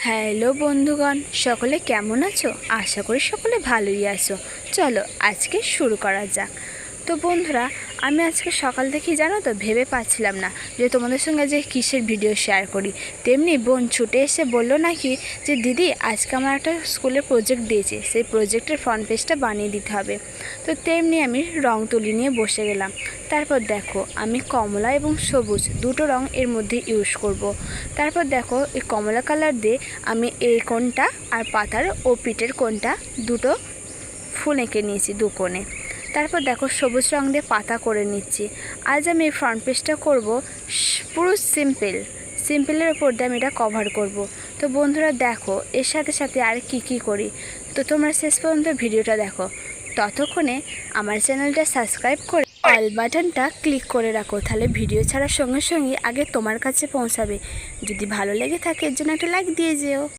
Hello বন্ধুগণ, সকলে কেমন আছো? আশা করি সকলে ভালোই আছো। চলো আজকে শুরু করা যাক। তো বন্ধুরা, আমি আজকে সকাল থেকেই জানো তো ভেবে পাচ্ছিলাম না যে তোমাদের সঙ্গে যে কিসের ভিডিও শেয়ার করি। তেমনি বোন ছুটে এসে বললো নাকি যে দিদি আজকে আমার একটা স্কুলে প্রজেক্ট দিয়েছে, সেই প্রজেক্টের ফ্রন্ট পেজটা বানিয়ে দিতে হবে। তো তেমনি আমি রং তুলি নিয়ে বসে গেলাম। তারপর দেখো আমি কমলা এবং সবুজ দুটো রং এর মধ্যে ইউজ করব। তারপর দেখো এই কমলা কালার দিয়ে আমি এই কোণটা আর পাতার ও পিঠের কোণটা দুটো ফুল এঁকে নিয়েছি দু কোণে। তারপর দেখো সবুজ রং দিয়ে পাতা করে নিচ্ছি। আজ আমি এই ফ্রন্ট পেজটা করব পুরো সিম্পলের ওপর দিয়ে আমি এটা কভার করব। তো বন্ধুরা দেখো এর সাথে সাথে আর কি করি, তো তোমরা শেষ পর্যন্ত ভিডিওটা দেখো। ততক্ষণে আমার চ্যানেলটা সাবস্ক্রাইব করে অল বাটনটা ক্লিক করে রাখো, তাহলে ভিডিও ছাড়ার সঙ্গে সঙ্গে আগে তোমার কাছে পৌঁছাবে। যদি ভালো লেগে থাকে এর জন্য একটা লাইক দিয়ে যেও।